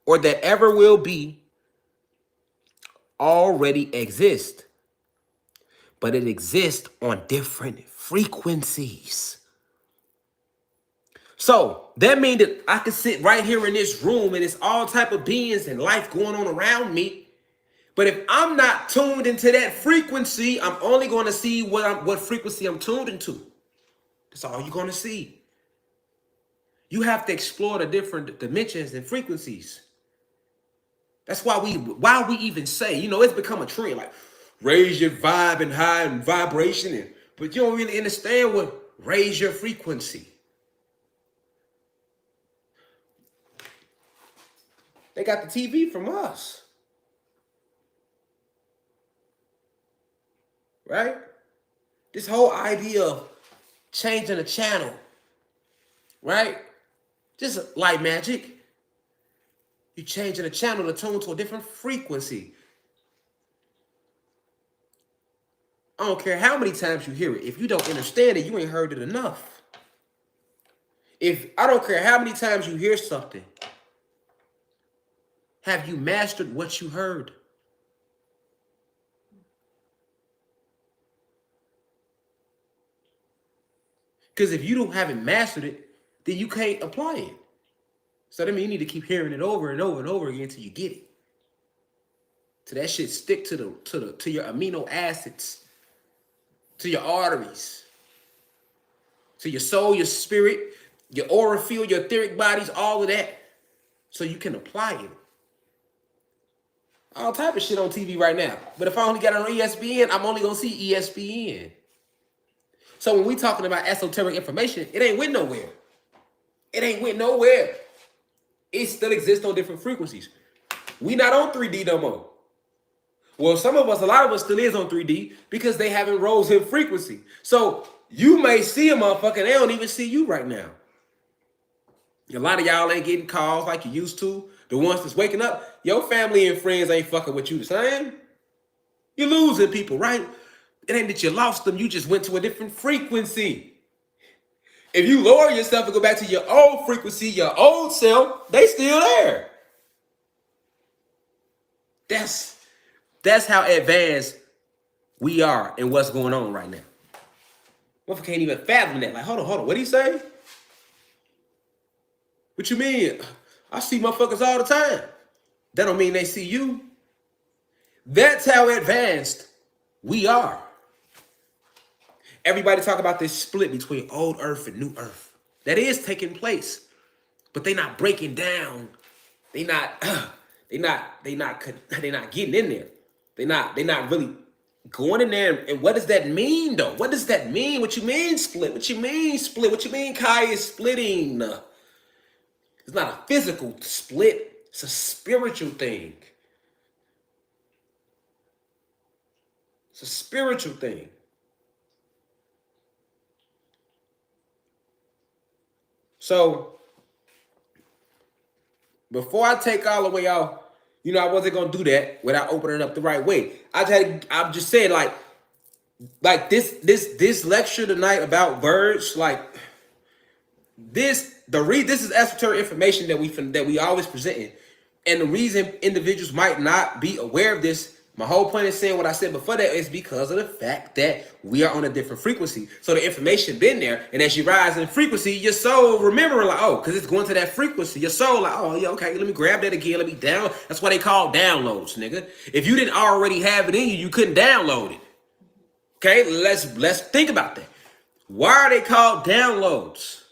or that ever will be already exists, but it exists on different frequencies. So that means that I could sit right here in this room and it's all type of beings and life going on around me. But if I'm not tuned into that frequency, I'm only going to see what frequency I'm tuned into. That's all you're going to see. You have to explore the different dimensions and frequencies. That's why we even say, it's become a trend, like raise your vibe and high and vibration, but you don't really understand what raise your frequency. They got the TV from us, right? This whole idea of changing the channel, right? Just like magic. You're changing the channel to tune to a different frequency. I don't care how many times you hear it. If you don't understand it, you ain't heard it enough. I don't care how many times you hear something, have you mastered what you heard? Because if you haven't mastered it, then you can't apply it. So that means you need to keep hearing it over and over and over again until you get it. So that shit stick to your amino acids, to your arteries, to your soul, your spirit, your aura field, your etheric bodies, all of that, so you can apply it. All type of shit on TV right now. But if I only got it on ESPN, I'm only gonna see ESPN. So when we talking about esoteric information, it ain't went nowhere. It ain't went nowhere. It still exists on different frequencies. We not on 3D no more. Well, a lot of us still is on 3D because they haven't rose in frequency. So you may see a motherfucker, they don't even see you right now. A lot of y'all ain't getting calls like you used to. The ones that's waking up, your family and friends ain't fucking with you the same. You're losing people, right? It ain't that you lost them, you just went to a different frequency. If you lower yourself and go back to your old frequency, your old self, they still there. That's how advanced we are in what's going on right now. Motherfucker can't even fathom that. Like, hold on, what did he say? What you mean? I see motherfuckers all the time. That don't mean they see you. That's how advanced we are. Everybody talk about this split between old earth and new earth. That is taking place, but they not breaking down. They not getting in there. They not really going in there. And what does that mean though? What does that mean? What you mean split? What you mean split? What you mean Kai is splitting? It's not a physical split. It's a spiritual thing. It's a spiritual thing. So, before I take all the way off, I wasn't gonna do that without opening up the right way. I'm just saying, like this lecture tonight about birds, this is esoteric information that we always presenting. And the reason individuals might not be aware of this, my whole point is saying what I said before that, is because of the fact that we are on a different frequency. So the information been there, and as you rise in frequency, your soul remembering like, oh, because it's going to that frequency. Your soul like, oh yeah, okay, let me grab that again. Let me down. That's why they call downloads, nigga. If you didn't already have it in you, you couldn't download it. Okay, let's think about that. Why are they called downloads?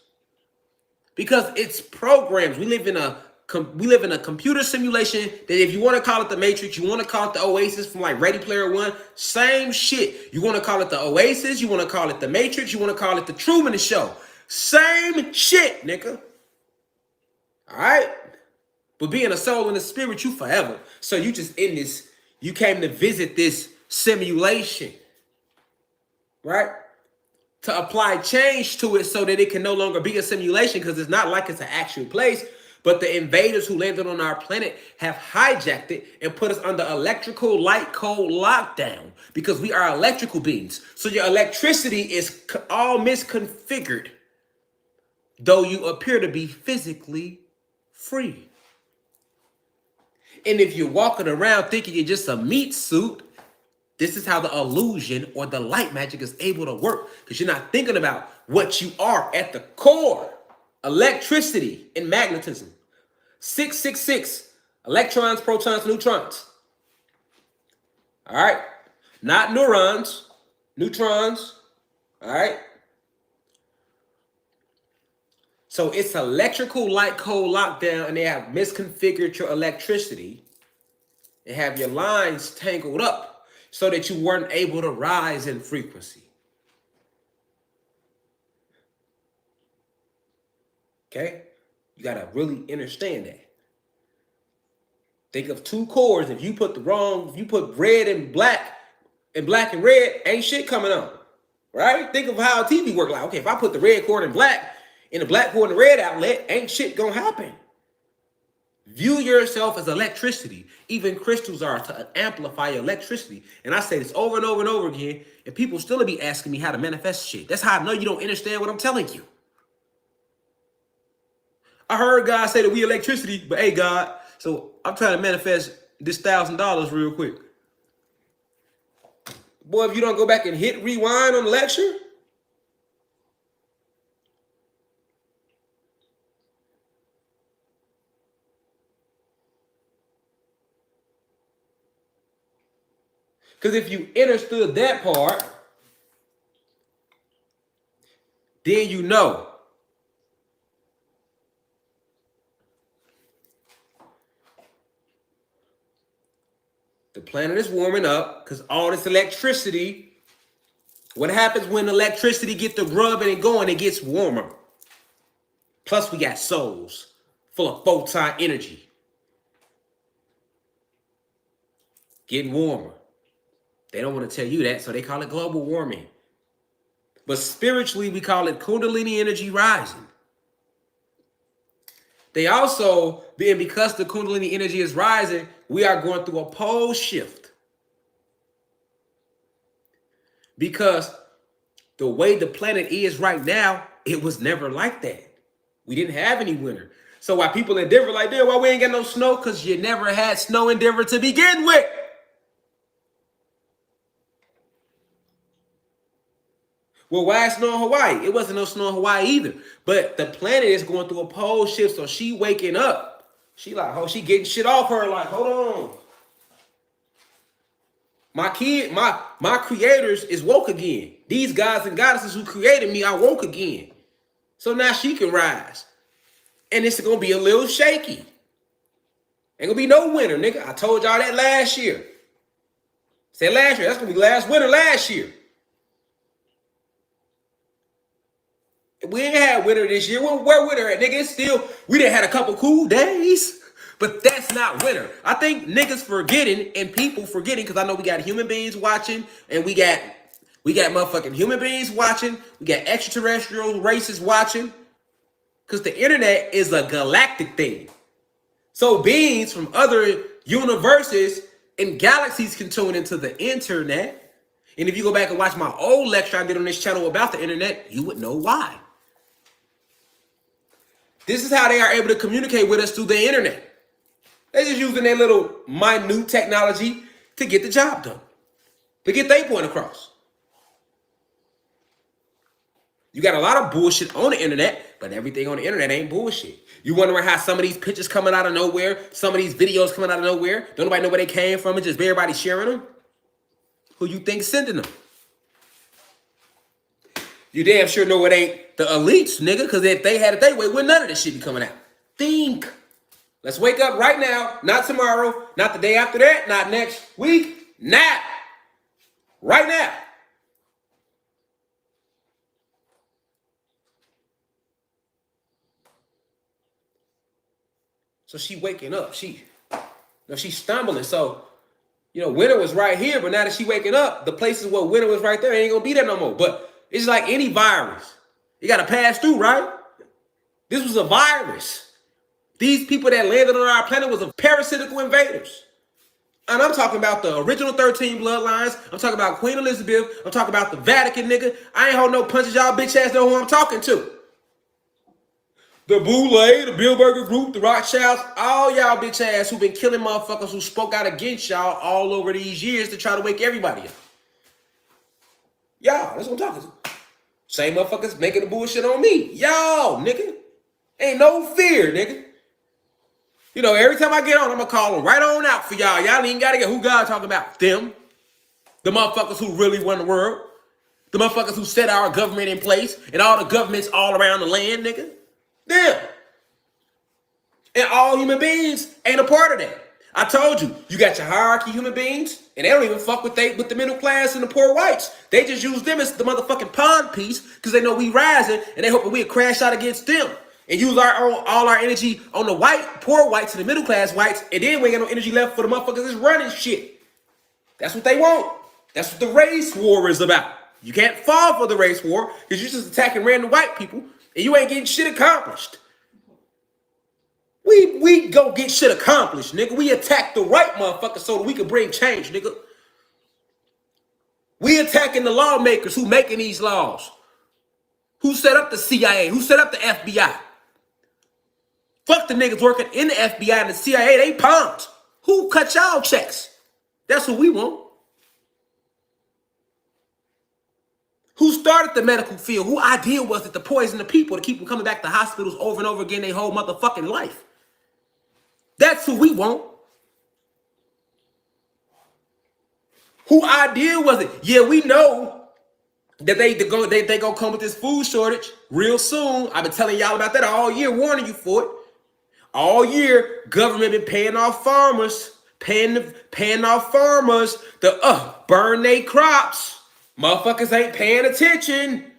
Because it's programs. We live in a computer simulation that, if you want to call it the Matrix, you want to call it the Oasis from like Ready Player One, same shit. You want to call it the Oasis, you want to call it the Matrix, you want to call it the Truman Show. Same shit, nigga. All right? But being a soul and a spirit, you forever. So you just in this, you came to visit this simulation, right? To apply change to it so that it can no longer be a simulation, because it's not like it's an actual place, but the invaders who landed on our planet have hijacked it and put us under electrical light code lockdown, because we are electrical beings. So your electricity is all misconfigured, though you appear to be physically free. And if you're walking around thinking you're just a meat suit, this is how the illusion or the light magic is able to work, because you're not thinking about what you are at the core. Electricity and magnetism. 666. Electrons, protons, neutrons. All right. Not neurons. Neutrons. All right. So it's electrical light code lockdown, and they have misconfigured your electricity and have your lines tangled up so that you weren't able to rise in frequency. Okay? You got to really understand that. Think of two chords. If you put red and black and red, ain't shit coming on. Right? Think of how TV work. Like, okay, if I put the red chord in black and the black chord in the red outlet, ain't shit gonna happen. View yourself as electricity. Even crystals are to amplify electricity. And I say this over and over and over again, and people still be asking me how to manifest shit. That's how I know you don't understand what I'm telling you. I heard God say that we electricity, but hey, God, so I'm trying to manifest this $1,000 real quick. Boy, if you don't go back and hit rewind on the lecture, because if you understood that part, then you know. The planet is warming up because all this electricity, what happens when electricity gets to rubbing and going, it gets warmer. Plus we got souls full of photon energy. Getting warmer. They don't want to tell you that, so they call it global warming. But spiritually, we call it Kundalini energy rising. They also, because the Kundalini energy is rising, we are going through a pole shift. Because the way the planet is right now, it was never like that. We didn't have any winter. So why people in Denver like, why we ain't got no snow? Because you never had snow in Denver to begin with. Well, why is snow in Hawaii? It wasn't no snow in Hawaii either. But the planet is going through a pole shift, so she waking up. She like, oh, she getting shit off her. Like, hold on. My creators is woke again. These gods and goddesses who created me are woke again. So now she can rise. And it's going to be a little shaky. Ain't going to be no winter, nigga. I told y'all that last year. Said last year. That's going to be last winter last year. We ain't had winter this year. Where winter at, nigga? It's still, we done had a couple cool days, but that's not winter. I think niggas forgetting and people forgetting, because I know we got human beings watching, and we got motherfucking human beings watching. We got extraterrestrial races watching, because the internet is a galactic thing. So beings from other universes and galaxies can tune into the internet. And if you go back and watch my old lecture I did on this channel about the internet, you would know why. This is how they are able to communicate with us through the internet. They just using their little minute technology to get the job done, to get their point across. You got a lot of bullshit on the internet, but everything on the internet ain't bullshit. You wondering how some of these pictures coming out of nowhere, some of these videos coming out of nowhere, don't nobody know where they came from, and just everybody sharing them? Who you think sending them? You damn sure know it ain't the elites, nigga, because if they had it their way, wouldn't none of this shit be coming out. Think. Let's wake up right now, not tomorrow, not the day after that, not next week, now. Right now. So she waking up. She's stumbling. So, winter was right here, but now that she waking up, the places where winter was right there ain't gonna be there no more. But it's like any virus. You gotta pass through, right? This was a virus. These people that landed on our planet was parasitical invaders. And I'm talking about the original 13 bloodlines. I'm talking about Queen Elizabeth. I'm talking about the Vatican, nigga. I ain't holding no punches. Y'all bitch ass know who I'm talking to. The Boulay, the Bill Burger Group, the Rothschilds, all y'all bitch ass who been killing motherfuckers who spoke out against y'all all over these years to try to wake everybody up. Y'all, that's what I'm talking to. Same motherfuckers making the bullshit on me. Y'all, nigga. Ain't no fear, nigga. Every time I get on, I'm going to call them right on out for y'all. Y'all ain't even got to get who God talking about. Them. The motherfuckers who really run the world. The motherfuckers who set our government in place and all the governments all around the land, nigga. Them. And all human beings ain't a part of that. I told you, you got your hierarchy human beings, and they don't even fuck with the middle class and the poor whites. They just use them as the motherfucking pawn piece because they know we rising and they hoping we'll crash out against them. And use all our energy on the poor whites and the middle class whites, and then we ain't got no energy left for the motherfuckers that's running shit. That's what they want. That's what the race war is about. You can't fall for the race war because you're just attacking random white people and you ain't getting shit accomplished. We go get shit accomplished, nigga. We attack the right motherfuckers so that we can bring change, nigga. We attacking the lawmakers who making these laws. Who set up the CIA? Who set up the FBI? Fuck the niggas working in the FBI and the CIA, they pawns. Who cut y'all checks? That's what we want. Who started the medical field? Who idea was it to poison the people to keep them coming back to hospitals over and over again their whole motherfucking life? That's who we want. Who idea was it? Yeah, we know that they gonna come with this food shortage real soon. I've been telling y'all about that all year, warning you for it. All year, government been paying off farmers, paying off farmers to burn their crops. Motherfuckers ain't paying attention.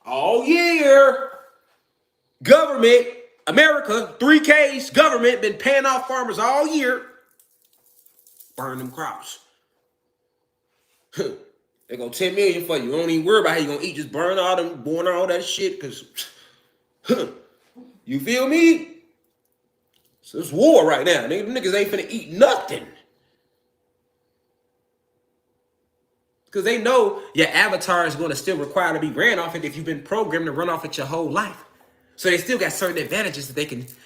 All year, government, America, 3Ks, government been paying off farmers all year. Burn them crops. They go 10 million for you. Don't even worry about how you gonna eat. Just burn all that shit, cause you feel me? So it's war right now. Niggas ain't finna eat nothing. Because they know your avatar is gonna still require to be ran off it if you've been programmed to run off it your whole life. So they still got certain advantages that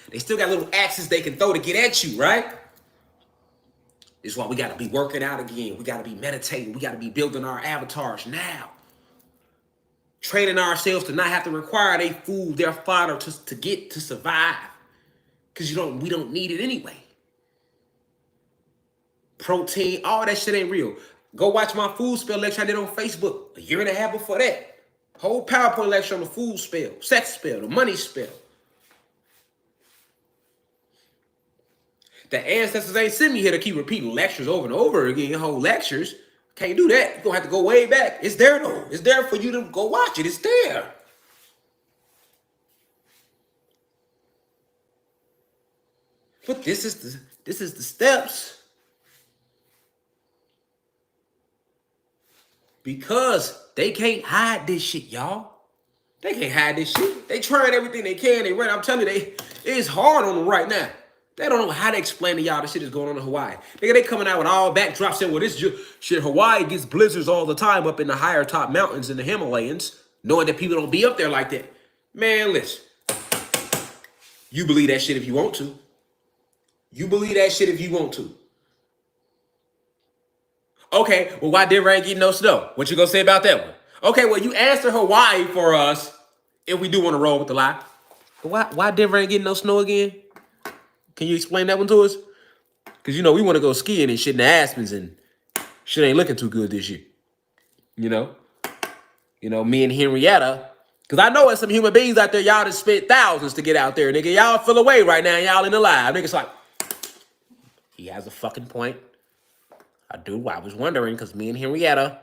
they still got little axes they can throw to get at you, right? This is why we got to be working out again. We got to be meditating. We got to be building our avatars now. Training ourselves to not have to require their food, their fodder to survive. Because we don't need it anyway. Protein, all that shit ain't real. Go watch my food spell lecture I did on Facebook a year and a half before that. Whole PowerPoint lecture on the food spell, sex spell, the money spell. The ancestors ain't sent me here to keep repeating lectures over and over again, whole lectures. Can't do that. You're going to have to go way back. It's there, though. It's there for you to go watch it. It's there. But this is the steps. Because they can't hide this shit, y'all. They can't hide this shit. They trying everything they can. They run. I'm telling you, it's hard on them right now. They don't know how to explain to y'all the shit is going on in Hawaii. Nigga, they coming out with all backdrops saying, well, this shit, Hawaii gets blizzards all the time up in the higher top mountains in the Himalayas, knowing that people don't be up there like that. Man, listen, You believe that shit if you want to. You believe that shit if you want to. Okay, well, why Denver ain't getting no snow? What you gonna say about that one? Okay, well, you answer Hawaii for us if we do want to roll with the lie. But why Denver ain't getting no snow again? Can you explain that one to us? Because, we want to go skiing and shit in the Aspens, and shit ain't looking too good this year. You know? Me and Henrietta, because I know there's some human beings out there, y'all just spent thousands to get out there, nigga. Y'all feel away right now, y'all in the live. Nigga's like, he has a fucking point. I was wondering, because me and Henrietta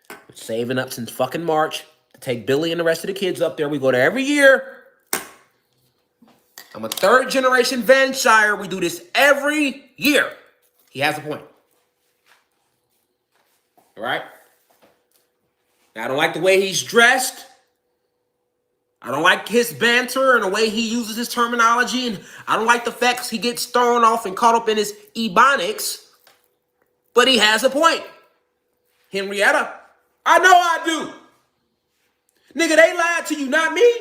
been saving up since fucking March to take Billy and the rest of the kids up there. We go there every year. I'm a third generation Van Shire. We do this every year. He has a point. All right? Now, I don't like the way he's dressed. I don't like his banter and the way he uses his terminology. And I don't like the facts he gets thrown off and caught up in his ebonics. But he has a point. Henrietta, I know I do. Nigga, they lied to you, not me.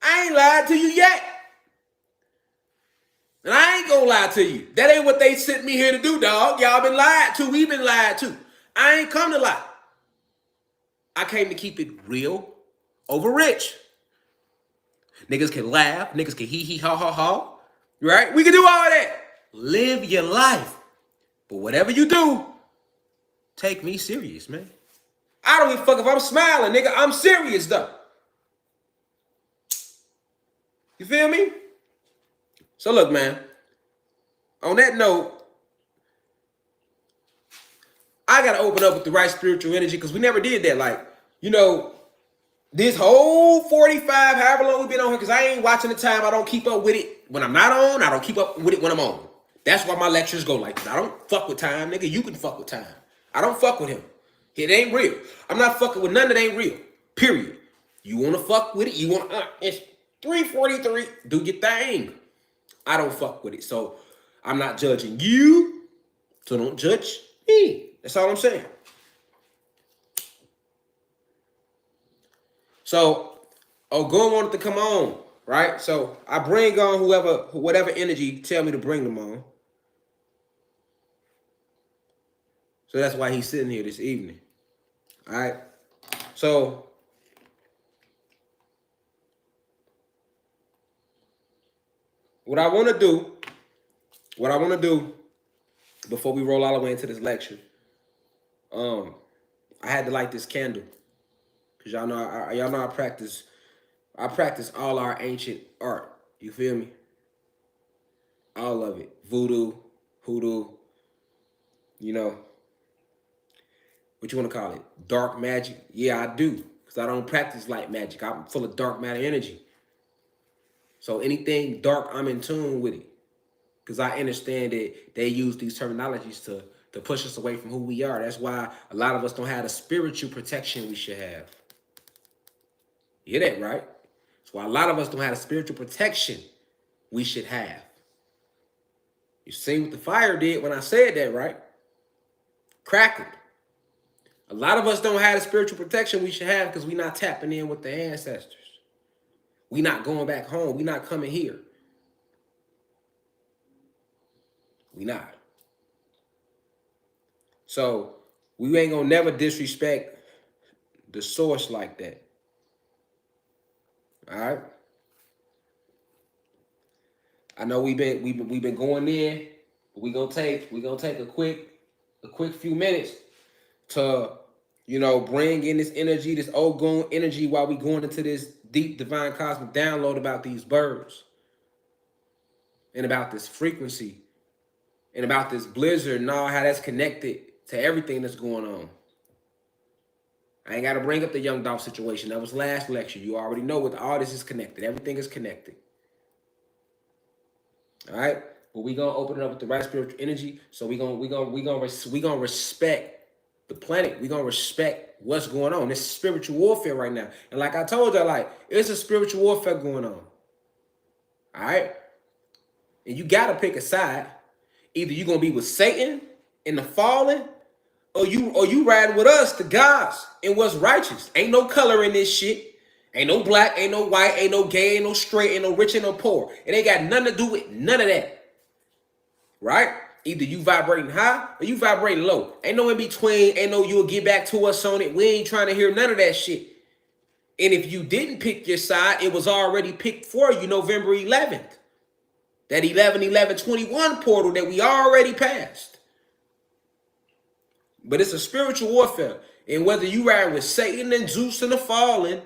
I ain't lied to you yet. And I ain't gonna lie to you. That ain't what they sent me here to do, dog. Y'all been lied to. We been lied to. I ain't come to lie. I came to keep it real over rich. Niggas can laugh. Niggas can hee hee ha ha ha. Right? We can do all that. Live your life. But whatever you do, take me serious, man. I don't give a fuck if I'm smiling, nigga. I'm serious, though. You feel me? So look, man. On that note, I got to open up with the right spiritual energy because we never did that. Like, this whole 45, however long we've been on here, because I ain't watching the time. I don't keep up with it when I'm not on. I don't keep up with it when I'm on. That's why my lectures go like this. I don't fuck with time, nigga. You can fuck with time. I don't fuck with him. It ain't real. I'm not fucking with none that ain't real. Period. You want to fuck with it? You want it's 3:43. Do your thing. I don't fuck with it. So I'm not judging you. So don't judge me. That's all I'm saying. So, Go wanted to come on, right? So I bring on whatever energy tell me to bring them on. So that's why he's sitting here this evening. All right. So what I want to do before we roll all the way into this lecture, I had to light this candle because y'all know I practice all our ancient art. You feel me? All of it. Voodoo, hoodoo, what you want to call it? Dark magic? Yeah, I do. Because I don't practice light magic. I'm full of dark matter energy. So anything dark, I'm in tune with it. Because I understand that they use these terminologies to push us away from who we are. That's why a lot of us don't have the spiritual protection we should have. You hear that, right? That's why a lot of us don't have the spiritual protection we should have. You see what the fire did when I said that, right? Crackled. A lot of us don't have the spiritual protection we should have because we're not tapping in with the ancestors. We're not going back home. We're not coming here. We not. So we ain't gonna never disrespect the source like that. All right. I know we've been going in, but we gonna take a quick few minutes to bring in this energy, this Ogun energy, while we going into this deep divine cosmic download about these birds and about this frequency and about this blizzard and all how that's connected to everything that's going on. I ain't got to bring up the Young Dolph situation. That was last lecture. You already know what all this is connected. Everything is connected. All right, but we gonna open it up with the right spiritual energy. So we gonna respect the planet. We gonna respect what's going on. This is spiritual warfare right now, and like I told y'all, like it's a spiritual warfare going on. All right, and you gotta pick a side. Either you gonna be with Satan in the fallen, or you riding with us, the gods, and what's righteous. Ain't no color in this shit. Ain't no black, ain't no white, ain't no gay, ain't no straight, ain't no rich, ain't no poor. It ain't got nothing to do with none of that. Right? Either you vibrating high or you vibrating low. Ain't no in between. Ain't no you'll get back to us on it. We ain't trying to hear none of that shit. And if you didn't pick your side, it was already picked for you November 11th. That 11-11-21 portal that we already passed. But it's a spiritual warfare. And whether you ride with Satan and Zeus and the fallen,